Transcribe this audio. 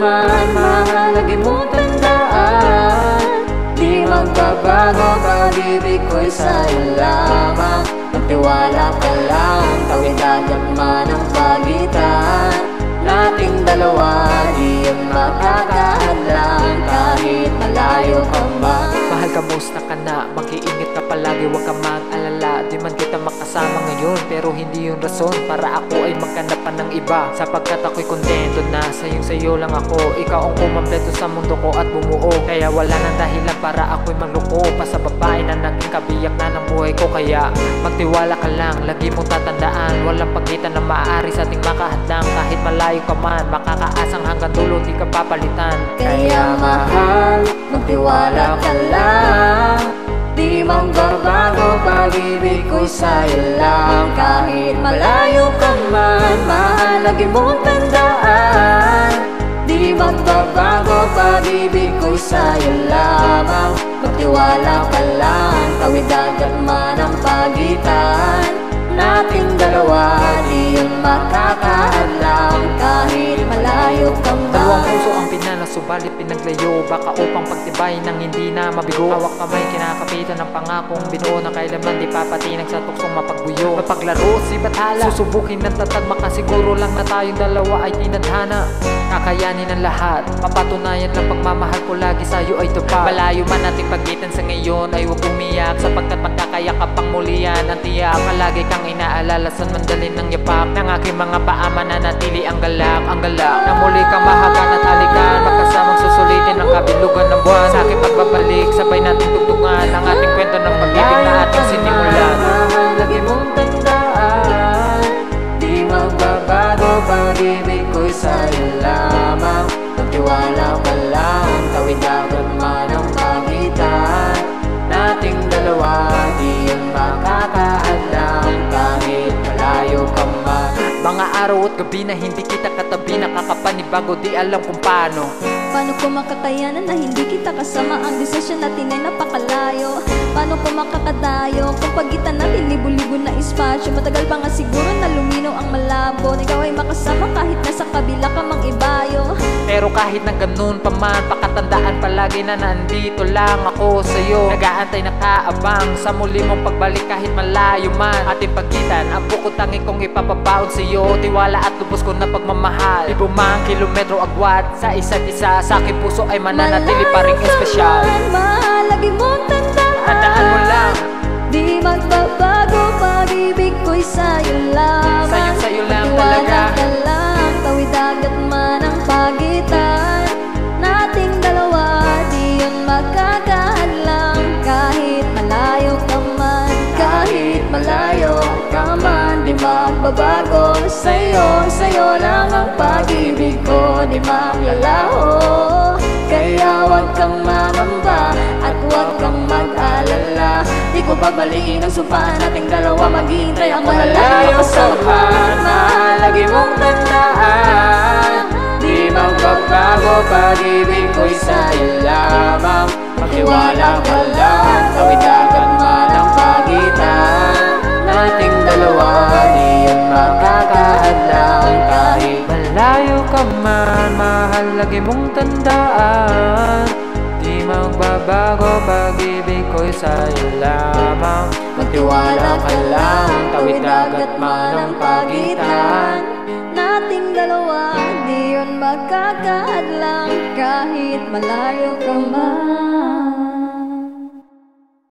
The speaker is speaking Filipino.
man, mahal, lagi mong tandaan. Di magbabago, pag-ibig ko'y sa'yo lamang. Magtiwala ka lang, tawid agad man ang pagitan nating dalawa, di yun makakahadlang kahit malayo ka man. Mahal, kamusta ka na? Mag-iingat ka palagi, huwag ka mag-alala. Di man kita makasama ngayon, pero hindi yun rason para ako ay maghanap pa ng iba. Sapagkat ako'y kontento na sa'yo lang ako. Ikaw ang kumampleto sa mundo ko at bumuo. Kaya wala nang dahilan para ako'y magluko pa sa babae na naging kabiyak na ng buhay ko. Kaya magtiwala ka lang, lagi mong tatandaan, walang pagitan na maaari sa ating makahadlang. Kahit malayo ka man, makakaasang hanggang dulo di ka papalitan. Kaya mahal, magtiwala ka lang. Di magbabago, pag-ibig ko'y sa'yo lang. Kahit malayo ka man, mahal, lagi mong tandaan. Di magbabago, pag-ibig ko'y sa'yo lamang. Magtiwala ka lang, tawid agad man ang pagitan nating dalawa, di yun makakahadlang kahit malayo ka man. Dalawang puso ang pinana, subalit pinaglayo, baka upang pagtibayin ng hindi na mabigo. Hawak kamay, kinakapitan ng pangakong binuo na kailanman di papatinag sa tuksong mapagbuyo. Mapaglaro si Bathala, susubukin ng tatag, makasiguro lang na tayong dalawa ay tinadhana. Kakayanin ang lahat, papatunayan lang pagmamahal ko lagi sa'yo ay tupad. Malayo man ating pagitan sa ngayon ay huwag umiyak, sapagkat magkakaya ka pang mulian ang tiyak. Palagi kang inaalala sa mandalin ng yapak ng aking mga paa, mananatili ang galak, ang galak. Na muli kang mahagan at halikan, magkasamang susulitin ang kabilugan ng buwan. Sa aking pagbabalik, sabay natin tugtungan ang ating kwento ng pag-ibig na ating sinimulan. Mahal, lagi mong tandaan. Di magbabago, pag-ibig ko'y sa'yo lamang. Magtiwala ka lang, tawid agad man ang pagitan nating dalawa, di yun makakahadlang kahit malayo ka man. Mga araw at gabi na hindi kita katabi, nakakapanibago, di alam kung paano. Paano ko makakayanan na hindi kita kasama? Ang desisyon natin ay napakalayo. Paano ko makakadayo kung pagitan natin libo-libo na espasyo? Matagal pa nga siguro na luminaw ang malabo, na ikaw ay makasama kahit nasa kabila ka mang ibayo. Pero kahit na ganun pa man, pakatandaan palagi na nandito lang ako sa'yo. Nag-aantay, nakaabang sa muli mong pagbalik kahit malayo man ating pagitan. Ang bukod tangi kong ipapabaon sa'yo, tiwala at lubos ko na pagmamahal. Libo mang kilometro agwat sa isa't isa, sa aking puso ay mananatili pa rin espesyal. Mahal, lagi mong tandaan. Tandaan mo lang, di magbabago, pag-ibig ko'y sa'yo lamang. sa'yo lang talaga. Magtiwala ka lang, tawid agad man ang pagitan nating dalawa, di yun makakahadlang kahit malayo ka man. Kahit malayo ka man, di magbabago. Sa'yo lang ang pag-ibig ko, di maglalaho. Kaya huwag kang mamamba at huwag kang mag-alala. Di ko babaliin ang sumpaan nating dalawa, maghihintay ang malayo sa man. Mahal, lagi mong tandaan. Di magbabago, pag-ibig ko'y sa'yo lamang. Magtiwala ka lang, tawid agad man ang pagitan nating dalawa, di yun makakahadlang kahit malayo ka man, mahal, lagi mong tandaan. Di magbabago, pag-ibig ko'y sa'yo lamang. magtiwala ka lang, tawid agad man ang pagitan Nating dalawa, di yun makakahadlang kahit malayo ka man.